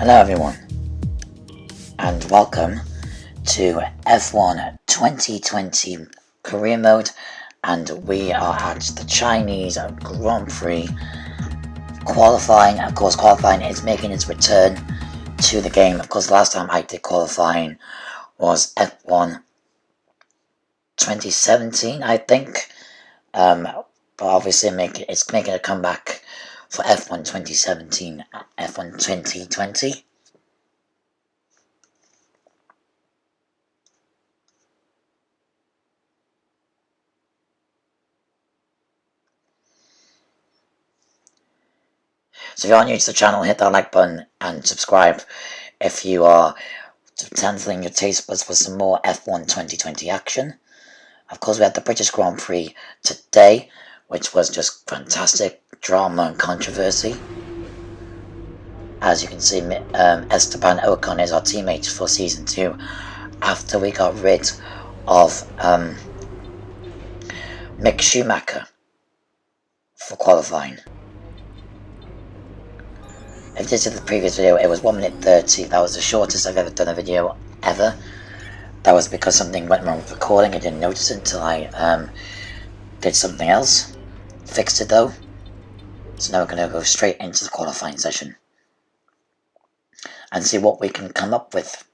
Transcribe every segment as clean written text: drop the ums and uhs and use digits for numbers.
Hello everyone, and welcome to F1 2020 career mode, and we are at the Chinese Grand Prix qualifying. Of course, qualifying is making its return to the game. Of course, the last time I did qualifying was F1 2017, I think, but obviously it's making a comeback for F1 2017, F1 2020. So if you are new to the channel, hit that like button and subscribe if you are tingling your taste buds for some more F1 2020 action. Of course, we had the British Grand Prix today, which was just fantastic drama and controversy. As you can see, Esteban Ocon is our teammate for Season 2 after we got rid of Mick Schumacher for qualifying. If you did the previous video, it was 1 minute 30. That was the shortest I've ever done a video ever. That was because something went wrong with recording. I didn't notice it until I did something else. Fixed it though. So now we're going to go straight into the qualifying session and see what we can come up with.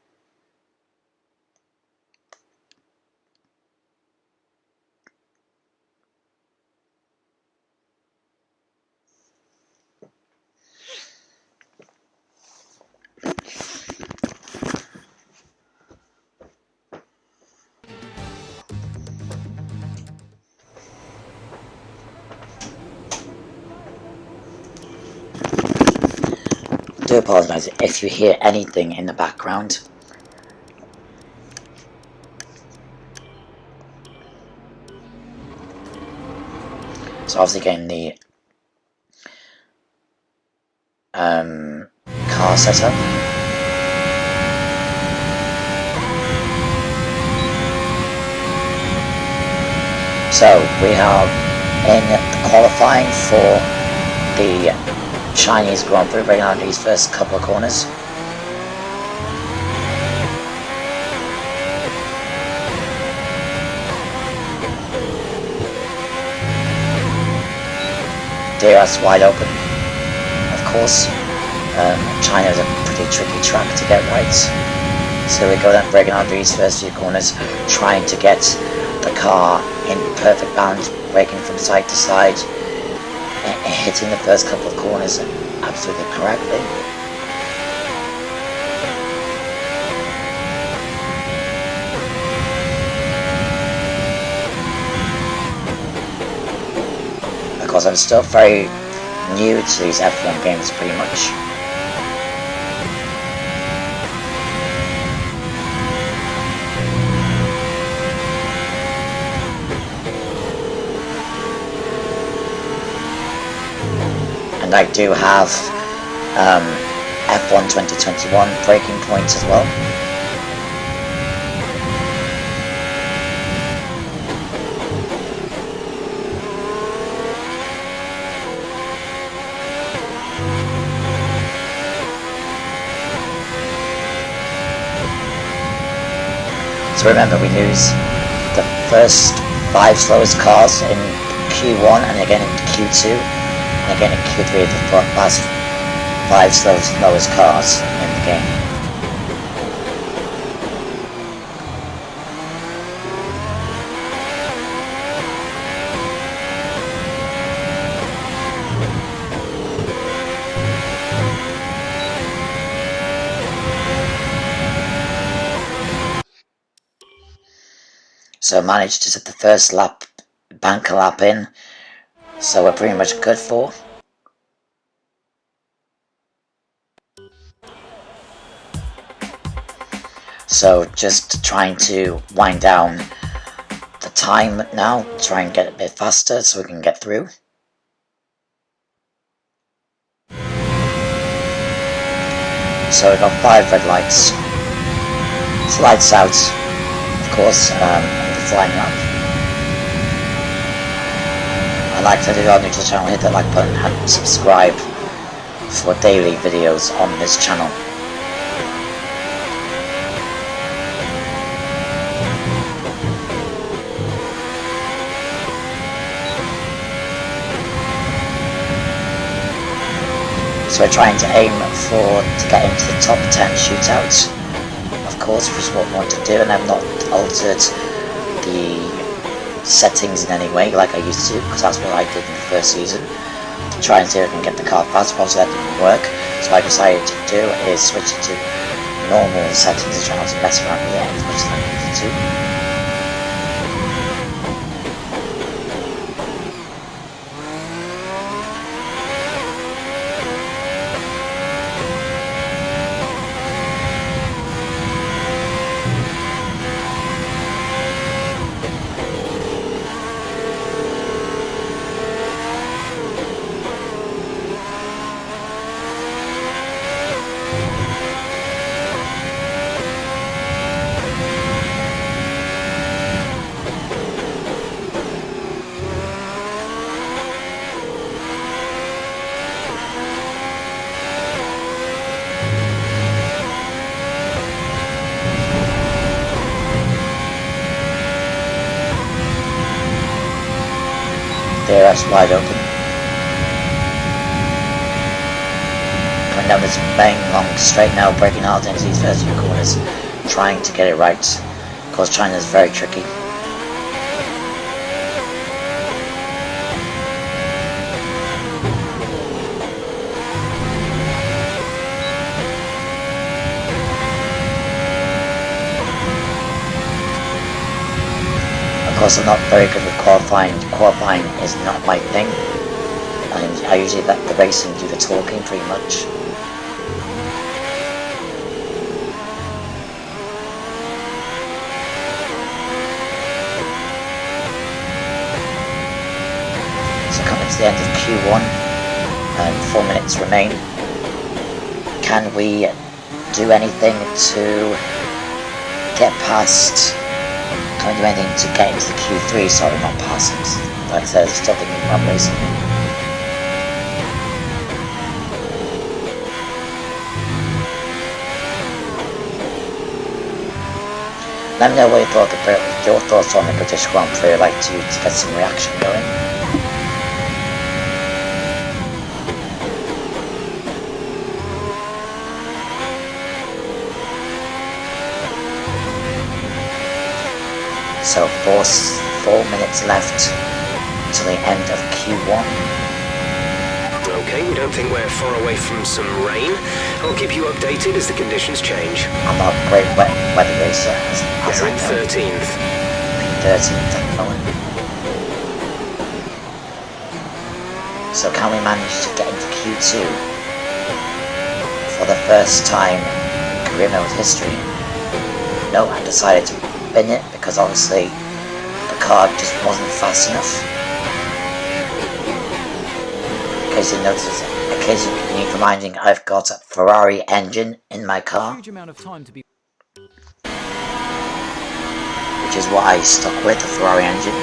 I do apologise if you hear anything in the background. So obviously getting the car set up. So we are in the qualifying for the Chinese Grand Prix, bringing out these first couple of corners. There, that's wide open. Of course, China is a pretty tricky track to get right. So we go then breaking out these first few corners, trying to get the car in perfect balance, braking from side to side, hitting the first couple of corners absolutely correctly. Of course, I'm still very new to these F1 games pretty much. And I do have F1 2021 braking points as well. So remember, we lose the first 5 slowest cars in Q1 and again in Q2. And again in Q3, the last 5 slowest cars in the game. So managed to set the first lap, banker lap in. So we're pretty much good for. So just trying to wind down the time now, try and get a bit faster so we can get through. So we've got 5 red lights. It's lights out, of course, and the flying up. I'd like to do our new to the channel, hit that like button and subscribe for daily videos on this channel. So we're trying to aim to get into the top 10 shootouts, of course, which is what we want to do, and I've not altered the settings in any way like I used to, because that's what I did in the first season, to try and see if I can get the car fast. But that didn't work, so I decided to do is switch it to normal settings and try not to mess around with it as much as I needed to. There, that's wide open. Coming down this main long straight now, braking hard into these first few corners, trying to get it right. Of course, China's very tricky. Of course, I'm not very good with qualifying. Qualifying is not my thing. I usually let the racing do the talking pretty much. So coming to the end of Q1, and 4 minutes remain. Can we do anything to get past? Can we do anything to get into the Q3? Sorry, not passing. Like I said, I'm still thinking about racing. Let me know what your thoughts on the British Grand Prix. I'd like to get some reaction going. So 4 minutes left till the end of Q1. Okay, we don't think we're far away from some rain. I'll keep you updated as the conditions change. I'm not a great weather racer. We're in 13th. P13th at the moment. So can we manage to get into Q2 for the first time in career mode history? No, I decided to bin it because obviously the car just wasn't fast enough. In case you notice, in case you need reminding, I've got a Ferrari engine in my car, which is what I stuck with, the Ferrari engine.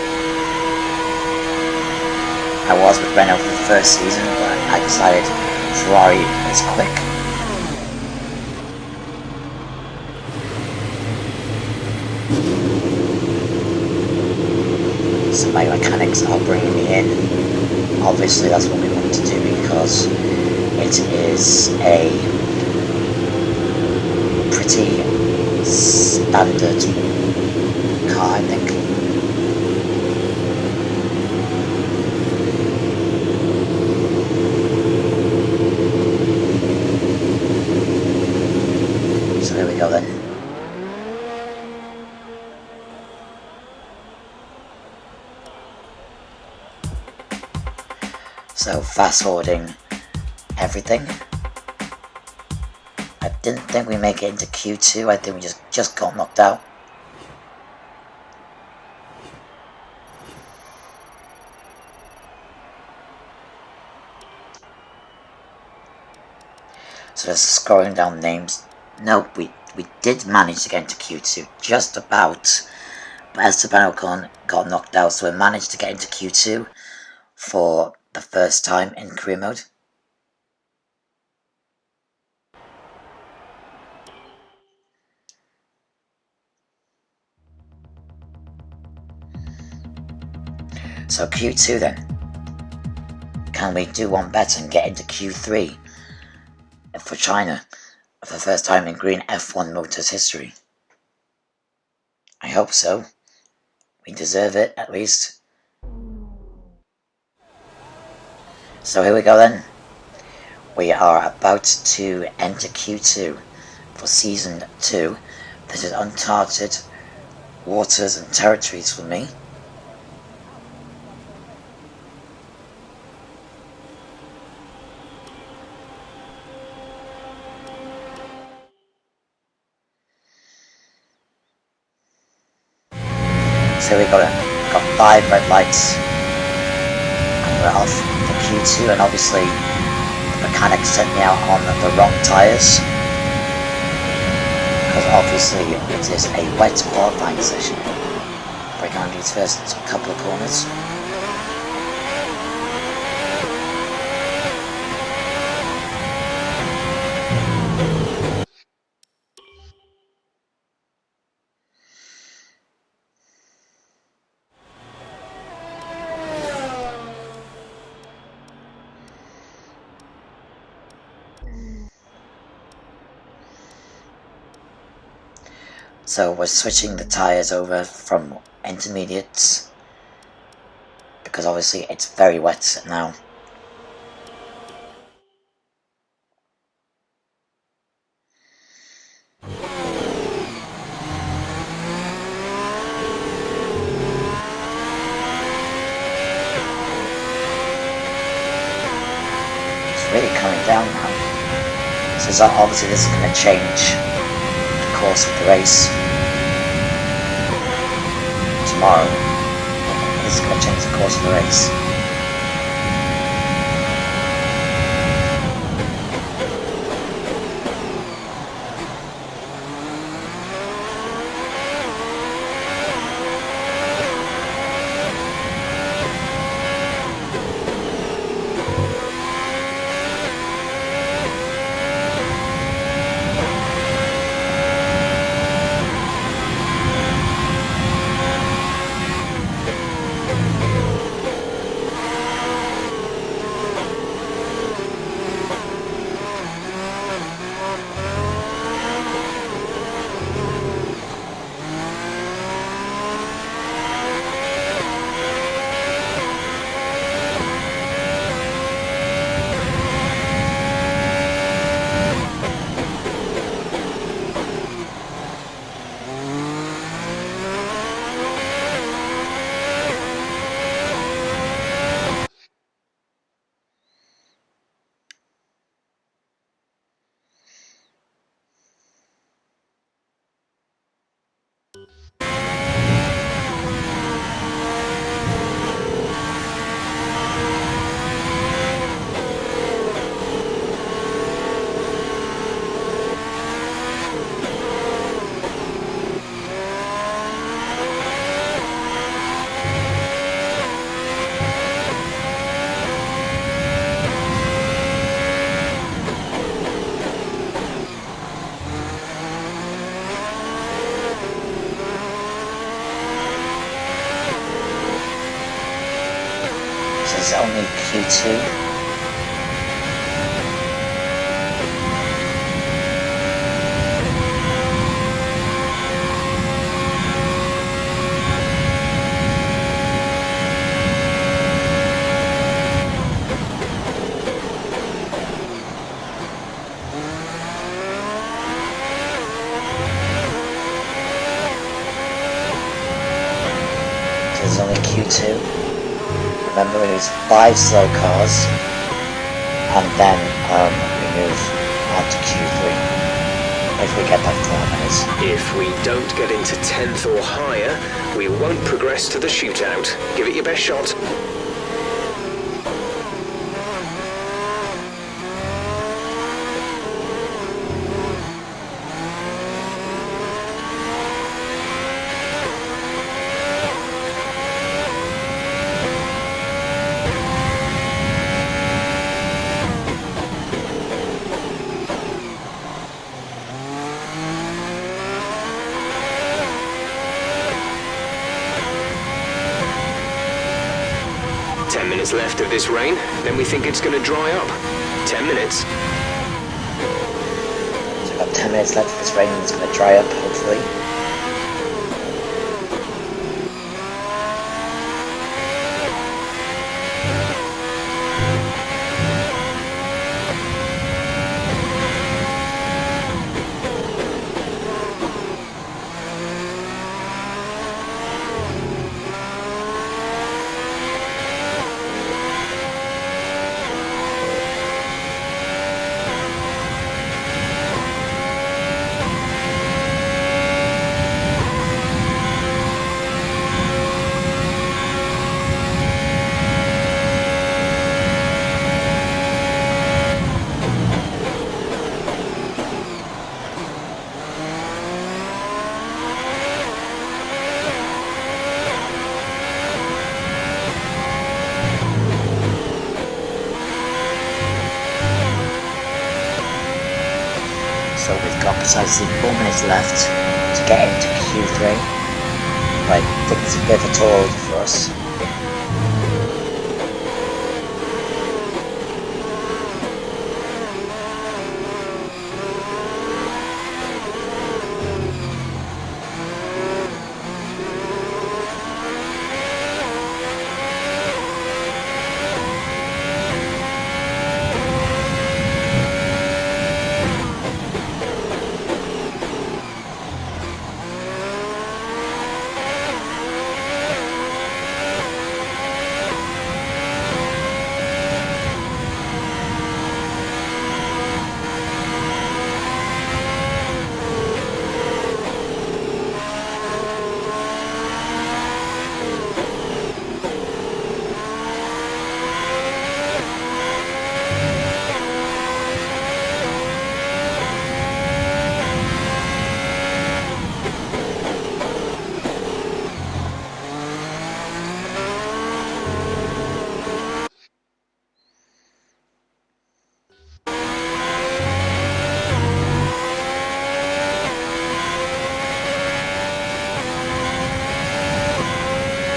I was with Renault for the first season, but I decided Ferrari is quick. So my mechanics are bringing me in. Obviously that's what we want to do because it is a pretty standard car, I think. So there we go then. So fast forwarding everything. I didn't think we make it into Q2. I think we just got knocked out. So just scrolling down names. No, we did manage to get into Q2, just about. But Esteban Ocon got knocked out, so we managed to get into Q2 for the first time in career mode. So Q2 then. Can we do one better and get into Q3 for China for the first time in green F1 Motors history. I hope so. We deserve it, at least. So here we go then. We are about to enter Q2 for Season 2. This is uncharted waters and territories for me. So we got 5 red lights and we're off for Q2, and obviously the mechanics sent me out on the wrong tyres because obviously it is a wet qualifying session. Breaking on these first couple of corners. So we're switching the tyres over from intermediates because obviously it's very wet now. It's really coming down now. So obviously this is going to change the course of the race tomorrow. This is going to change the course of the race. This is only Q2. This is only Q2. Remember, it was 5 slow cars, and then we move on to Q3, if we get that far, that is. If we don't get into 10th or higher, we won't progress to the shootout. Give it your best shot. Left of this rain, then we think it's going to dry up. 10 minutes. So we've got 10 minutes left of this rain, and it's going to dry up, hopefully. So we've got precisely 4 minutes left to get into Q3. Right, I think it's a bit of a tall order for us.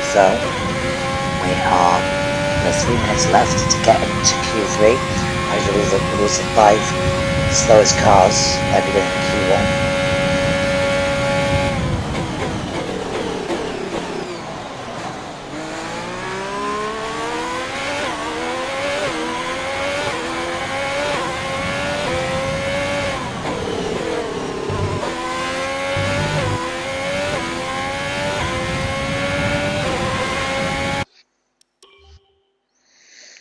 So we are there's 3 minutes left to get into Q3. As you lose the 5 slowest cars like we did in Q1.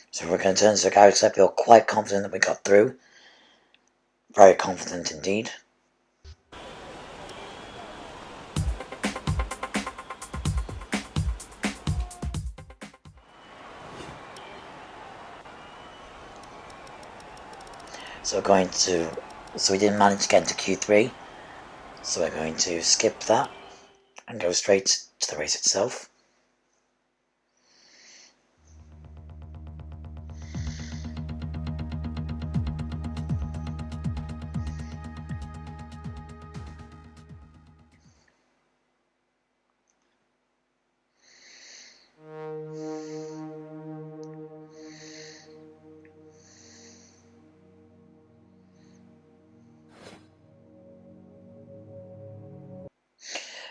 So we're going to turn to the garage. I feel quite confident that we got through. Very confident indeed. So we didn't manage to get into Q3. So we're going to skip that and go straight to the race itself.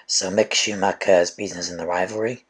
So Mick Schumacher has beaten us in the rivalry.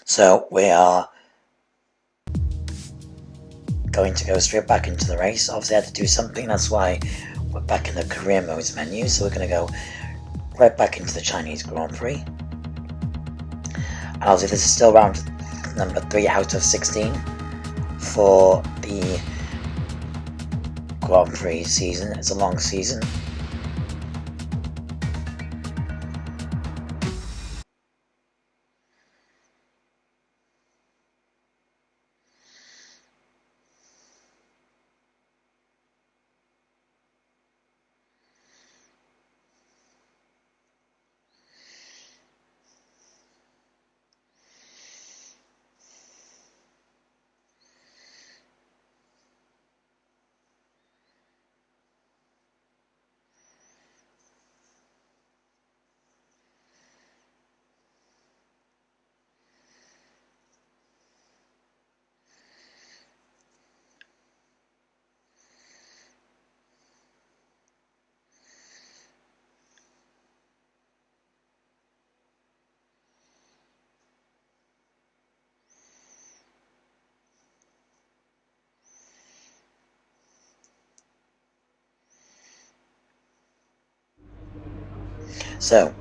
So we are going to go straight back into the race. Obviously I had to do something, that's why we're back in the career modes menu. So we're going to go right back into the Chinese Grand Prix. And obviously this is still round number 3 out of 16 for the Grand Prix season. It's a long season. So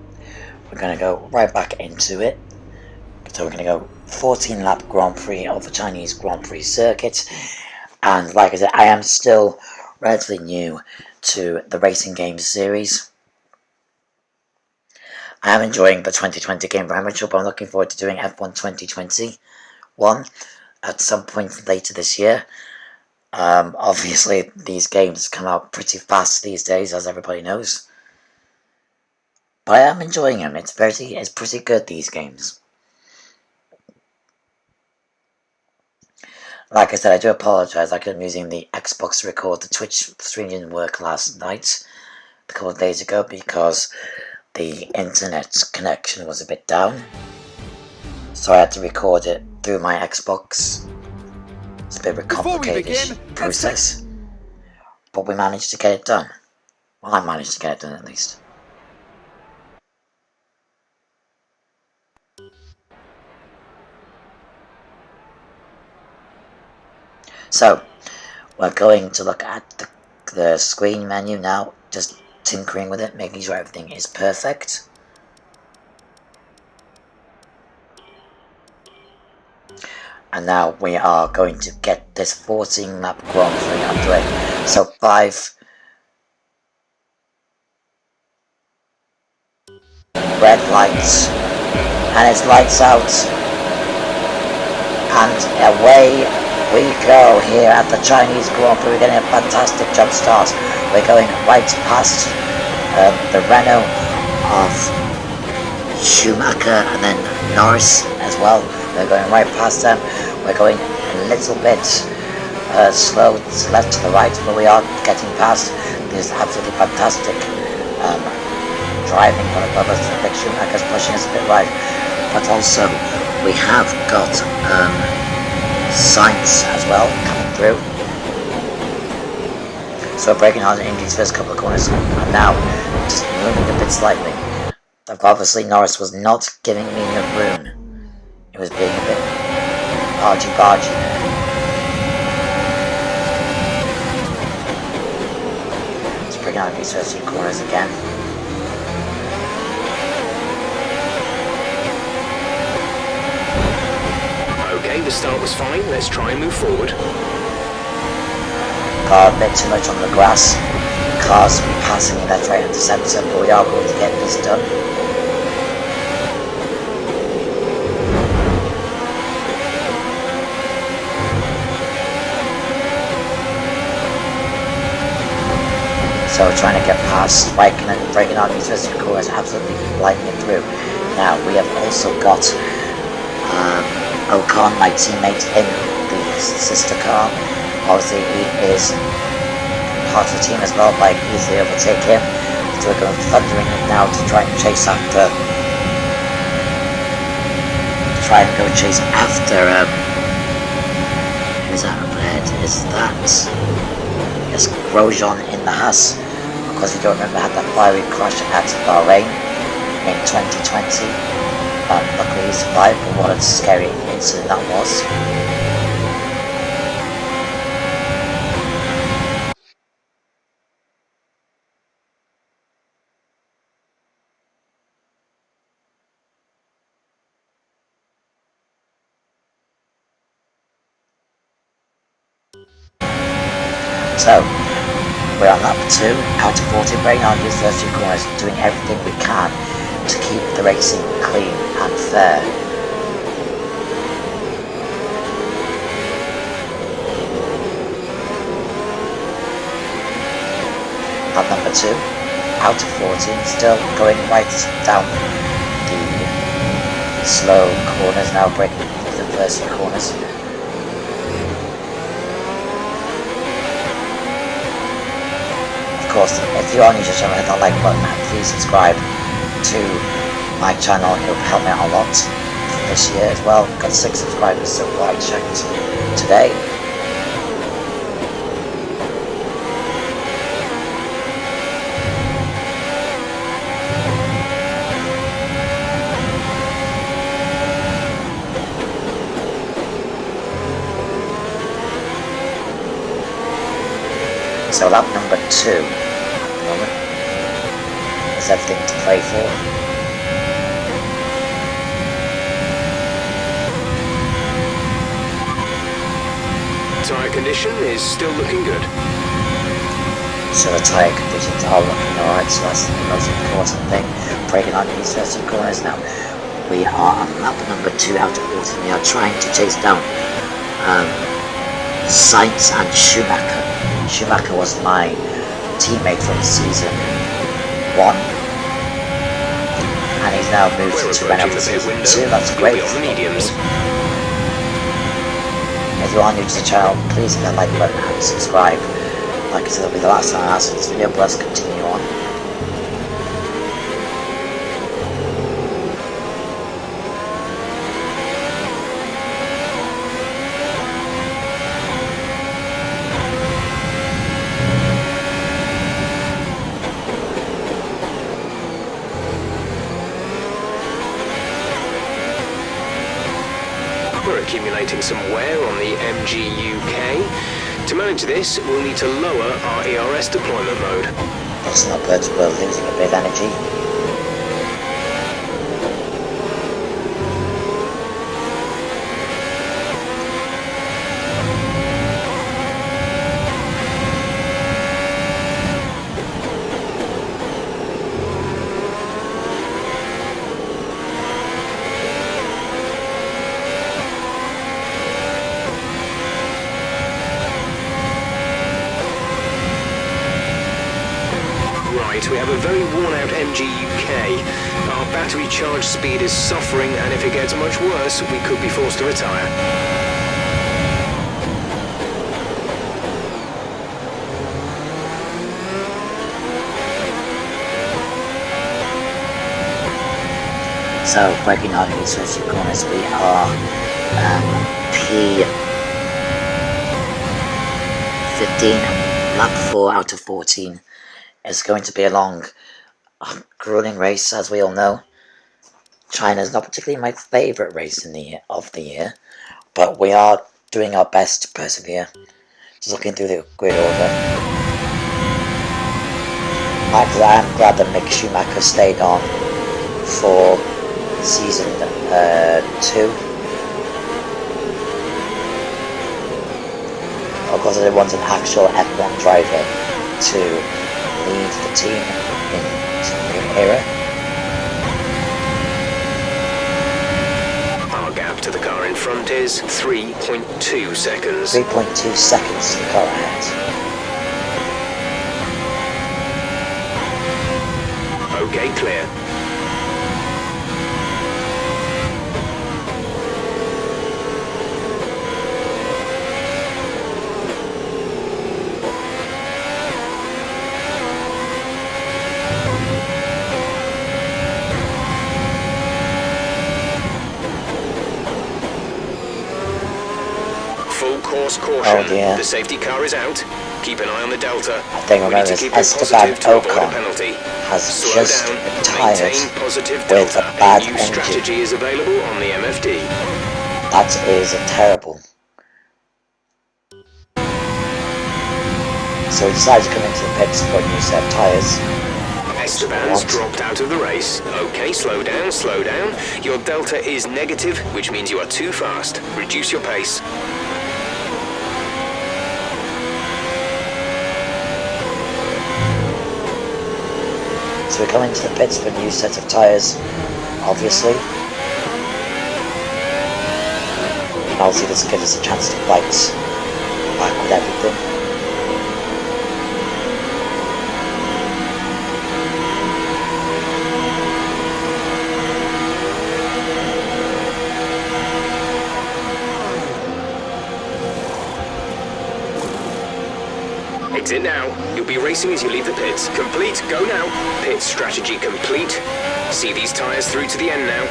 we're going to go right back into it. So we're going to go 14 lap Grand Prix of the Chinese Grand Prix circuit. And like I said, I am still relatively new to the racing games series. I am enjoying the 2020 game very much, but I'm looking forward to doing F12020 at some point later this year. Obviously, these games come out pretty fast these days, as everybody knows. But I am enjoying them. It's pretty good, these games. Like I said, I do apologise. I couldn't using the Xbox to record. The Twitch stream didn't work last night, a couple of days ago, because the internet connection was a bit down. So I had to record it through my Xbox. It's a bit of a complicated process. But we managed to get it done. Well, I managed to get it done at least. So, we're going to look at the screen menu now, just tinkering with it, making sure everything is perfect. And now we are going to get this 14 lap Grand Prix underway. So 5 red lights, and it's lights out, and away we go here at the Chinese Grand Prix. We're getting a fantastic jump start. We're going right past the Renault of Schumacher and then Norris as well. We're going right past them. We're going a little bit slow to left to the right, but we are getting past. There's absolutely fantastic driving from above us. Vic Schumacher's pushing us a bit right, but also we have got Sainz as well coming through. So we're breaking hard in these first couple of corners, and now just moving a bit slightly. Obviously Norris was not giving me enough room. It was being a bit argy-bargy there. Let's bring out these first few corners again. Okay, the start was fine. Let's try and move forward. Got a bit too much on the grass. Cars will be passing in left, right and centre, but we are going to get this done. So we're trying to get past, spiking and breaking out these first corners, absolutely lighting it through. Now we have also got Ocon, my teammate, in the sister car. Obviously he is part of the team as well, but I can easily overtake him. So we're going thundering it now to try and chase after who's that up ahead? Is that yes, Grosjean in the Haas? Because we don't remember, had that fiery crash at Bahrain in 2020. Luckily he survived, but what a scary incident that was. So, we're on lap 2, out of 40, bringing on these first few corners, doing everything we can to keep the racing clean and fair. Lap number 2, out of 14, still going right down the slow corners, now breaking the first few corners. Of course, if you are new to the channel, hit that like button and please subscribe to my channel. It will help me out a lot this year as well. Got 6 subscribers so far, I checked today. So lap number 2 at the moment. There's everything to play for. Tyre condition is still looking good. So the tyre conditions are looking alright, so that's the most important thing. Breaking on these first 2 corners now. We are on lap number 2 out of 14. We are trying to chase down Sainz and Schumacher. Schumacher was my teammate from season 1, and he's now moved to Renault for season 2. That's great. If you are new to the channel, please hit that like button and subscribe. Like I said, it'll be the last time I ask this video, but let's continue on. We're accumulating some wear on the MGUK. To manage this, we'll need to lower our ERS deployment mode. That's not good, we're losing a bit of energy. We have a very worn-out MGUK. Our battery charge speed is suffering, and if it gets much worse, we could be forced to retire. So, breaking on these first few corners, we are P15, lap 4 out of 14. It's going to be a long, grueling race, as we all know. China is not particularly my favourite race of the year, but we are doing our best to persevere. Just looking through the grid order. I'm glad that Mick Schumacher stayed on for season 2. Of course, I want an actual F1 driver to lead the team in the new era. Our gap to the car in front is 3.2 seconds. 3.2 seconds to the car ahead. Okay, clear. Caution. Oh dear. The safety car is out. Keep an eye on the delta. I think I remember Esteban Ocon has just retired with a bad new engine. Strategy is available on the MFD. That is terrible. So he decided to come into the pits for a new set of tyres. Esteban's dropped out of the race. Okay, slow down, slow down. Your delta is negative, which means you are too fast. Reduce your pace. So we're coming to the pits for a new set of tyres, obviously. And obviously this gives us a chance to fight back with everything. Exit now. You'll be racing as you leave the pits. Complete. Go now. Pit strategy complete. See these tyres through to the end now.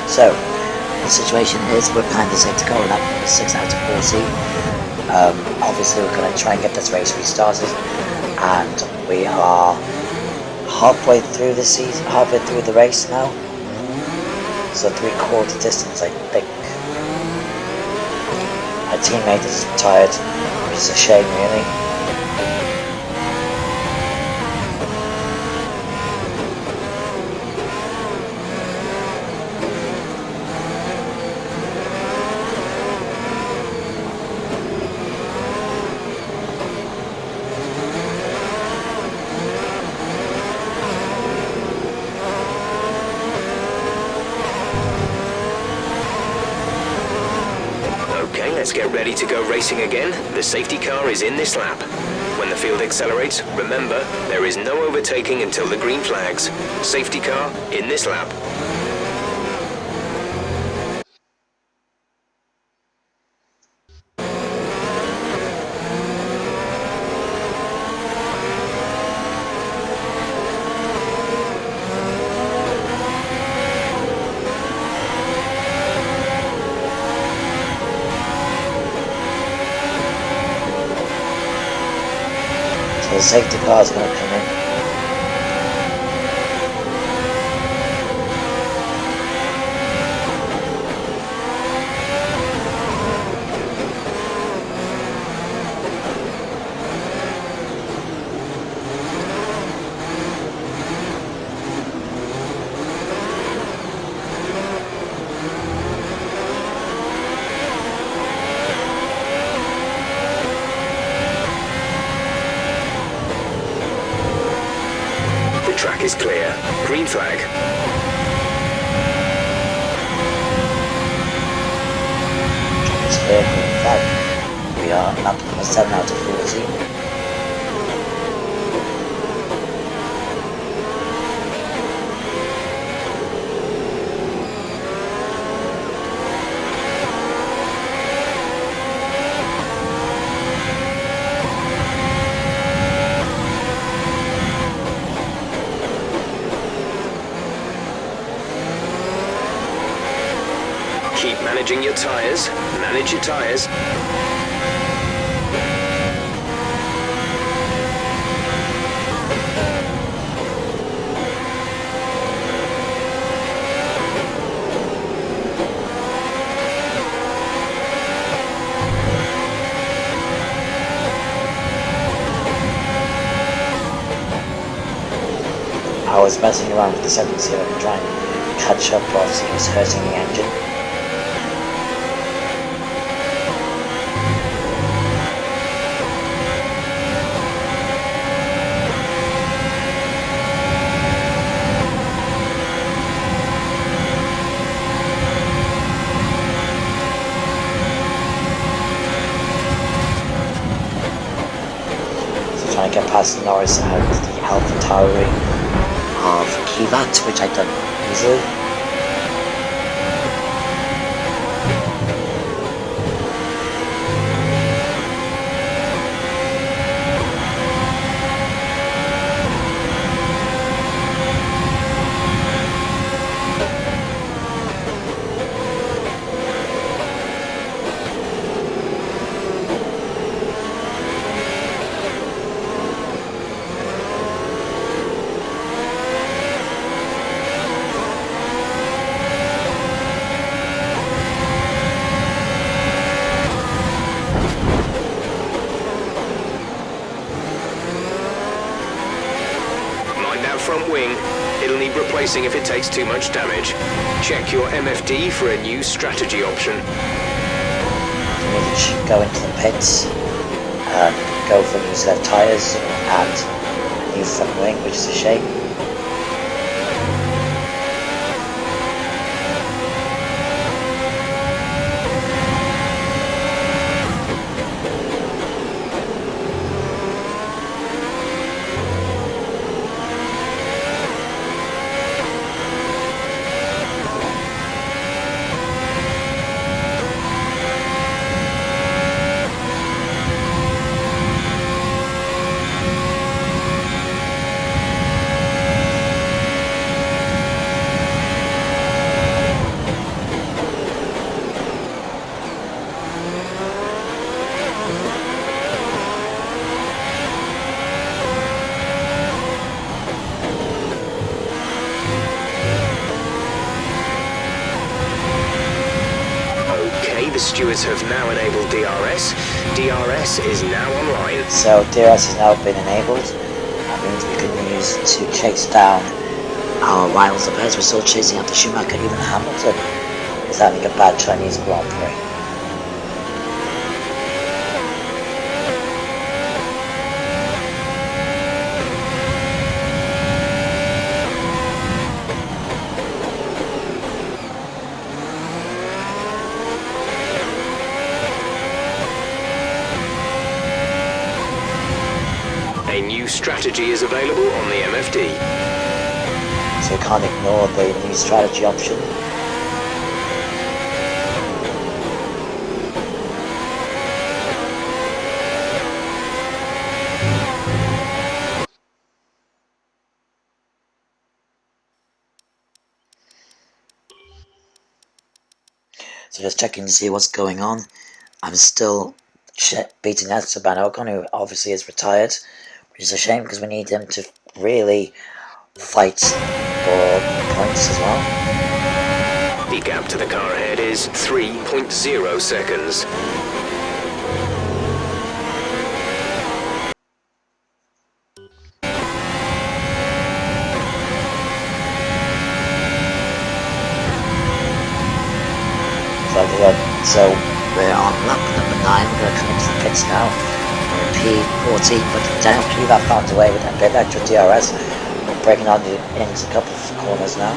So, the situation is we're kind of set to go on that 6 out of 40. Obviously we're going to try and get this race restarted, and we are halfway through the season, halfway through the race now. So 3/4 distance, I think. My teammate is tired, which is a shame really. Let's get ready to go racing again. The safety car is in this lap. When the field accelerates, remember, there is no overtaking until the green flags. Safety car in this lap. The safety car is going to come in. Track is clear. Green flag. clear, green flag. We are lap number 7 out of 14. Keep managing your tyres. Manage your tyres. I was messing around with the settings here and trying to catch up whilst he was hurting the engine. Trying to get past Norris out the Alpha Tauri of Kivat, which I've done easily. Front wing. It'll need replacing if it takes too much damage. Check your MFD for a new strategy option. We should go into the pits and go for new set of tyres and a new front wing, which is a shame. The stewards have now enabled DRS. DRS is now online. So DRS has now been enabled. That means we can use it to chase down our rivals up as we're still chasing after Schumacher, even Hamilton is having a bad Chinese Grand Prix. A new strategy is available on the MFD. So we can't ignore the new strategy option. So just checking to see what's going on. I'm still beating Esteban Ocon, who obviously is retired, which is a shame because we need him to really fight for points as well. The gap to the car ahead is 3.0 seconds. So we're on lap number 9, we're going to come into the pits now. We're in P14, but Daniel Kiva found a way with a bit of extra DRS. We're breaking on into a couple of corners now.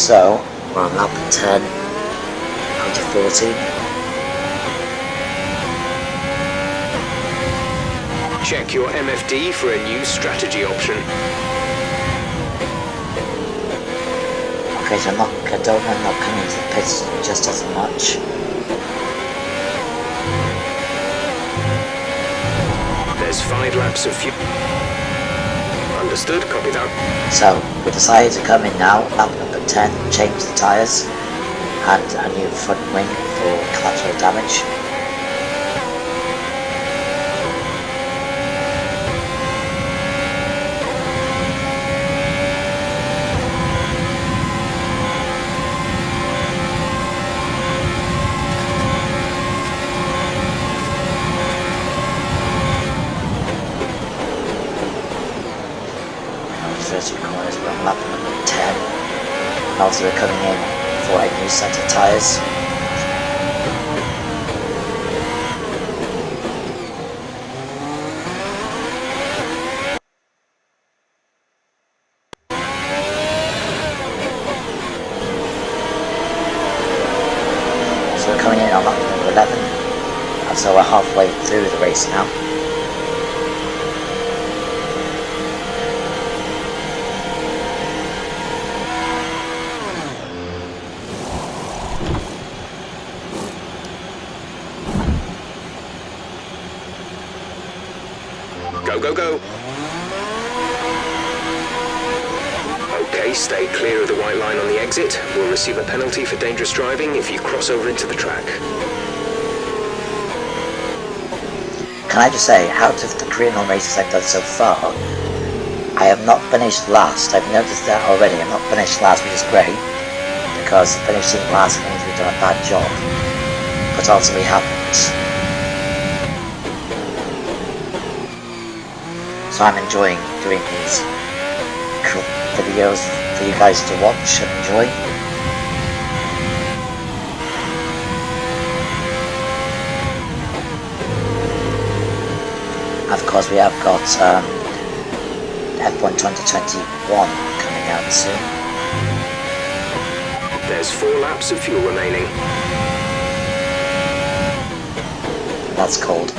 So, we're on lap 10 out of 14. Check your MFD for a new strategy option. Okay, so I don't end up coming to the pits just as much. There's 5 laps of fuel. Understood, copy that. So, we decided to come in now, lap number 10, change the tyres, and a new front wing for collateral damage. First few corners, we're on lap number 10, and also we're coming in for a new set of tyres. So we're coming in on lap number 11, and so we're halfway through the race now. Go, go, go. Okay, stay clear of the white line on the exit. We'll receive a penalty for dangerous driving if you cross over into the track. Can I just say, out of the Korean races I've done so far, I have not finished last. I've noticed that already. I've not finished last, which is great, because finishing last means we've done a bad job. But also we haven't. So I'm enjoying doing these cool videos for you guys to watch and enjoy. Of course, we have got F12021 coming out soon. There's 4 laps of fuel remaining. That's called,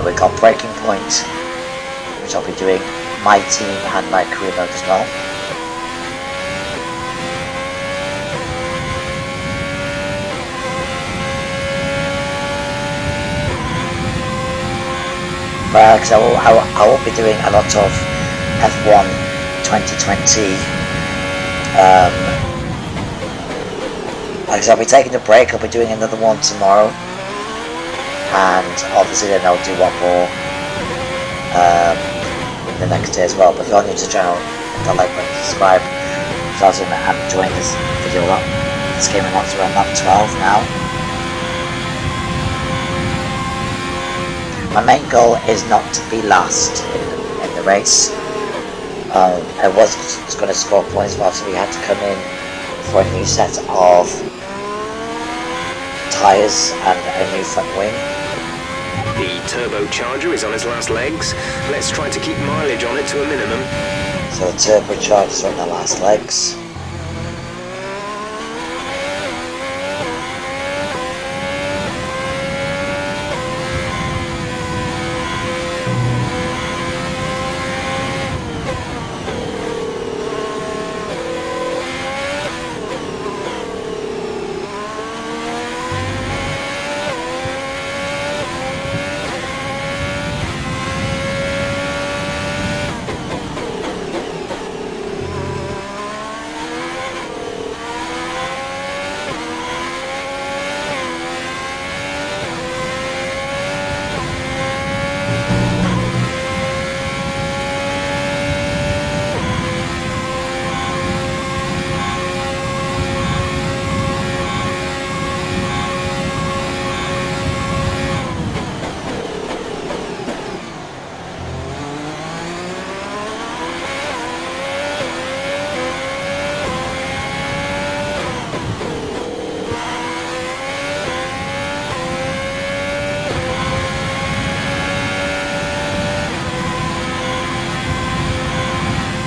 we've got Breaking Point, which I'll be doing my team and my career mode as well. Because I will be doing a lot of F1 2020. Because I'll be taking a break, I'll be doing another one tomorrow, and obviously then I'll do one more the next day as well. But if you're new to the channel, hit that like button, subscribe. So I'm enjoying this video a lot. This game is around lap 12 now. My main goal is not to be last in the race. I was going to score points, but obviously we had to come in for a new set of tyres and a new front wing. The turbocharger is on its last legs. Let's try to keep mileage on it to a minimum. So the turbochargers are on their last legs.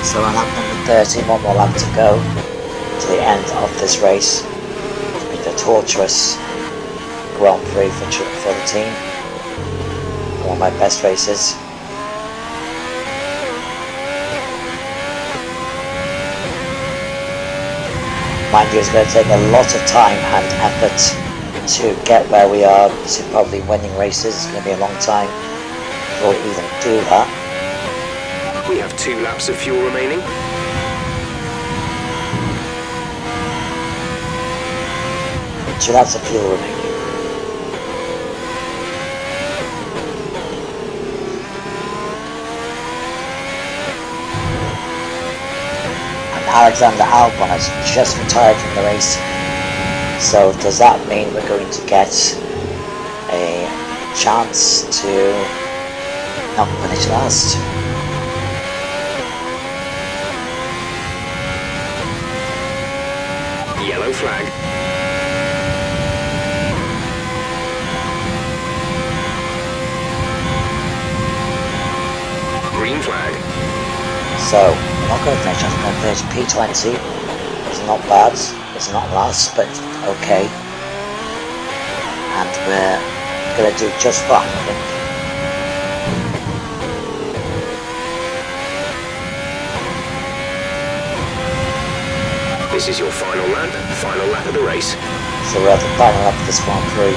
So on lap number 30, one more lap to go. to the end of this race. It's been a torturous Grand Prix for the team. One of my best races. Mind you, it's going to take a lot of time and effort to get where we are to probably winning races. It's going to be a long time before we even do that. We have 2 laps of fuel remaining. So that's a fuel remaining. And Alexander Albon has just retired from the race. So does that mean we're going to get a chance to not finish last? Yellow flag. Green flag. So, we're not going to finish, I'm going to finish P20. It's not bad, it's not last, but okay. And we're going to do just fine, I think. This is your final lap of the race. So we're at the final lap of this Grand Prix.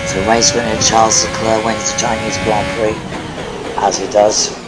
So race winner Charles Leclerc wins the Chinese Grand Prix, as he does.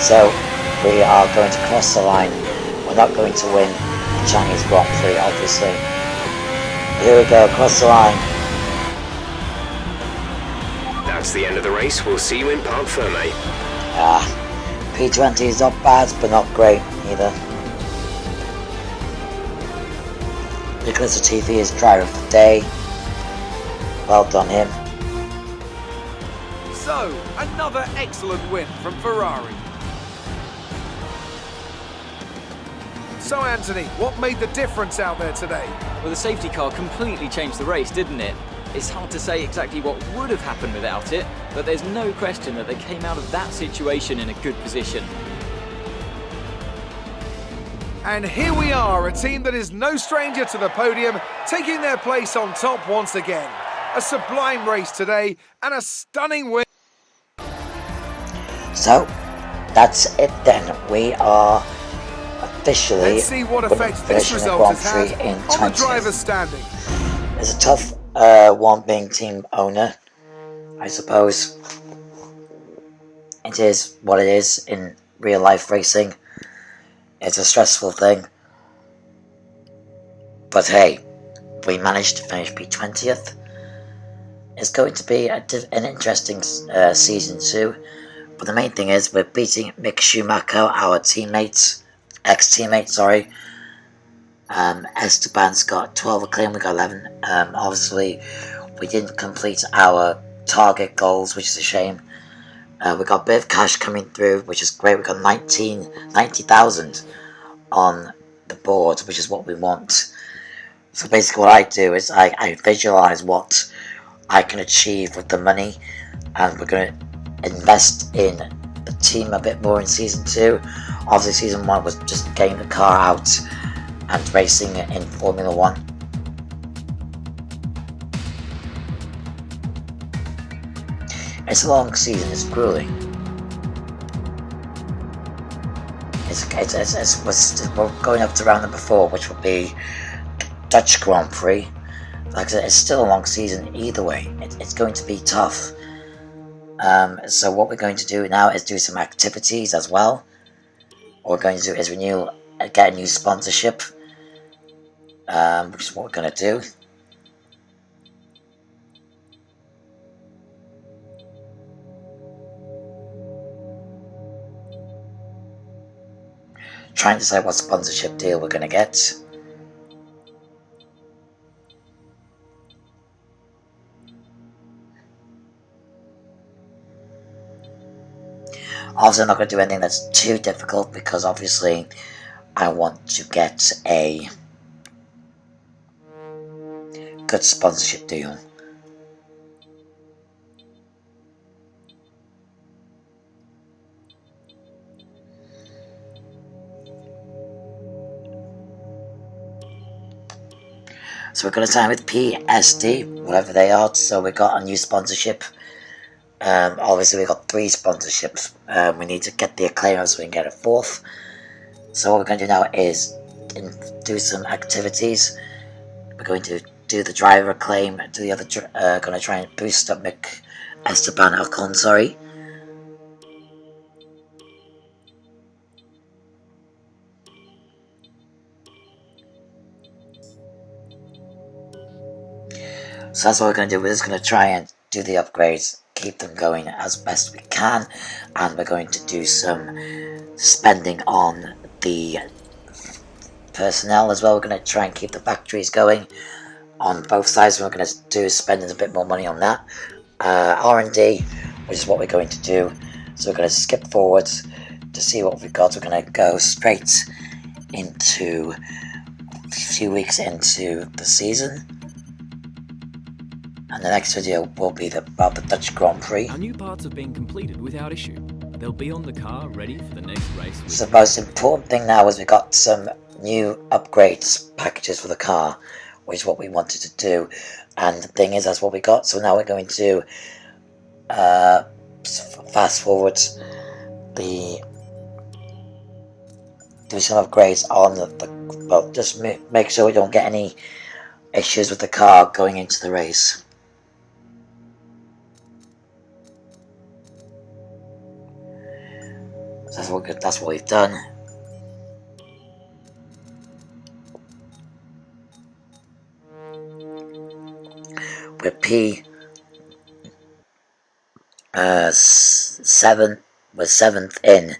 So we are going to cross the line. We're not going to win the Chinese Grand Prix, obviously. Here we go, cross the line. That's the end of the race. We'll see you in Parc Fermé. P20 is not bad, but not great either. Nicholas Latifi is driver of the day. Well done him. So, another excellent win from Ferrari. So Anthony, what made the difference out there today? Well, the safety car completely changed the race, didn't it? It's hard to say exactly what would have happened without it, but there's no question that they came out of that situation in a good position. And here we are, a team that is no stranger to the podium, taking their place on top once again. A sublime race today, and a stunning win. So, that's it then. We are officially Let's see what effect this result has had on the driver's standing. It's a tough one being team owner, I suppose. It is what it is in real life racing. It's a stressful thing. But hey, we managed to finish P20th. It's going to be an interesting season too. But the main thing is we're beating Mick Schumacher, our ex-teammate, sorry. Esteban's got 12 acclaim, we got 11. Obviously, we didn't complete our target goals, which is a shame. We got a bit of cash coming through, which is great. We got 90,000 on the board, which is what we want. So basically what I do is I visualize what I can achieve with the money, and we're going to invest in the team a bit more in Season 2. Obviously Season 1 was just getting the car out and racing in Formula 1. It's a long season, it's grueling. We're going up to round number 4, which will be Dutch Grand Prix. Like I said, it's still a long season either way. It's going to be tough. So what we're going to do now is do some activities as well. What we're going to do is get a new sponsorship, which is what we're going to do. Trying to decide what sponsorship deal we're going to get. Obviously I'm not going to do anything that's too difficult because obviously I want to get a good sponsorship deal. So we're going to sign with PSD, whatever they are. So we got a new sponsorship. Obviously we got 3 sponsorships. We need to get the acclaimer so we can get a 4th. So what we're going to do now is do some activities. We're going to do the driver acclaim, do the other, going to try and boost up Esteban Ocon, sorry. So that's what we're going to do. We're just going to try and do the upgrades, keep them going as best we can, and we're going to do some spending on the personnel as well. We're going to try and keep the factories going on both sides. We're going to do spending a bit more money on that. R&D, which is what we're going to do. So we're going to skip forward to see what we've got. We're going to go straight into a few weeks into the season. And the next video will be about the Dutch Grand Prix. Our new parts have been completed without issue. They'll be on the car ready for the next race. So the most important thing now is we got some new upgrades packages for the car, which is what we wanted to do. And the thing is, that's what we got. So now we're going to fast forward do some upgrades on well, just make sure we don't get any issues with the car going into the race. So that's what we've done. We're we're 7th in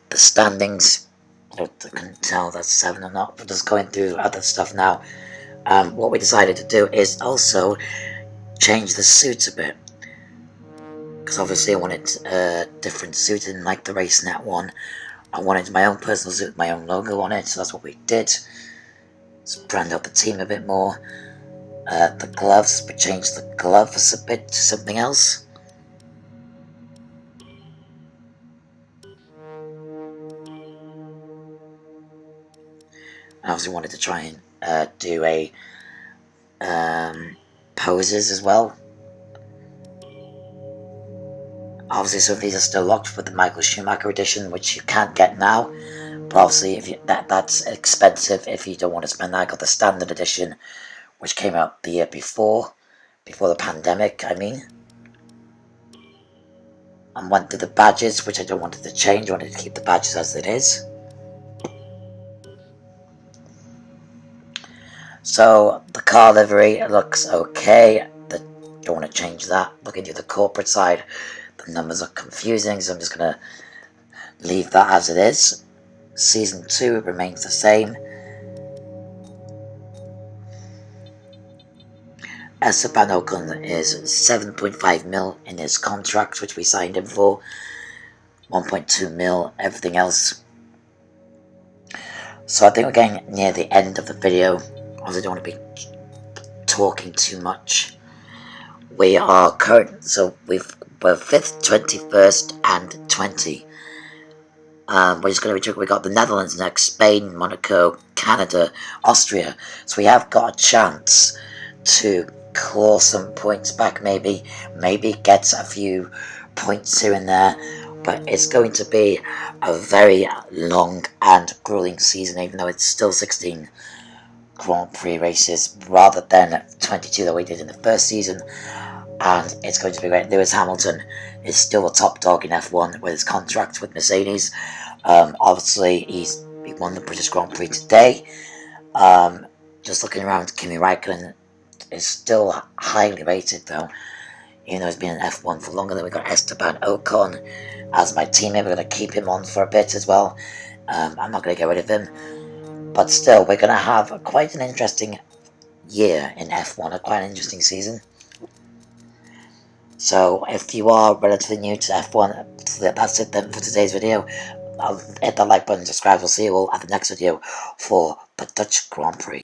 the standings. I can't tell that's 7 or not. We're just going through other stuff now. What we decided to do is also change the suits a bit. Because obviously I wanted a different suit, and like the RaceNet one, I wanted my own personal suit with my own logo on it, so that's what we did. Let's brand out the team a bit more. The gloves, we changed the gloves a bit to something else. I obviously wanted to try and do a poses as well. Obviously some of these are still locked with the Michael Schumacher edition, which you can't get now. But obviously if that's expensive if you don't want to spend that. I got the standard edition, which came out the year before the pandemic, I mean. And went to the badges, which I don't want to change. I wanted to keep the badges as it is. So the car livery looks okay. Don't want to change that. Looking at the corporate side, the numbers are confusing, so I'm just going to leave that as it is. Season 2 remains the same. Esteban Ocon is 7.5 mil in his contract, which we signed him for. 1.2 mil, everything else. So I think we're getting near the end of the video. I don't want to be talking too much. We are current, so we've We're 5th, 21st, and 20. We're just going to we got the Netherlands next, Spain, Monaco, Canada, Austria. So we have got a chance to claw some points back, maybe get a few points here and there. But it's going to be a very long and grueling season, even though it's still 16 Grand Prix races rather than 22 that we did in the first season. And it's going to be great. Lewis Hamilton is still a top dog in F1 with his contract with Mercedes. Obviously, he won the British Grand Prix today. Just looking around, Kimi Raikkonen is still highly rated, though. Even though he's been in F1 for longer than we got Esteban Ocon as my teammate. We're going to keep him on for a bit as well. I'm not going to get rid of him. But still, we're going to have quite an interesting year in F1, quite an interesting season. So, if you are relatively new to F1, that's it then for today's video. Hit that like button, subscribe, we'll see you all at the next video for the Dutch Grand Prix.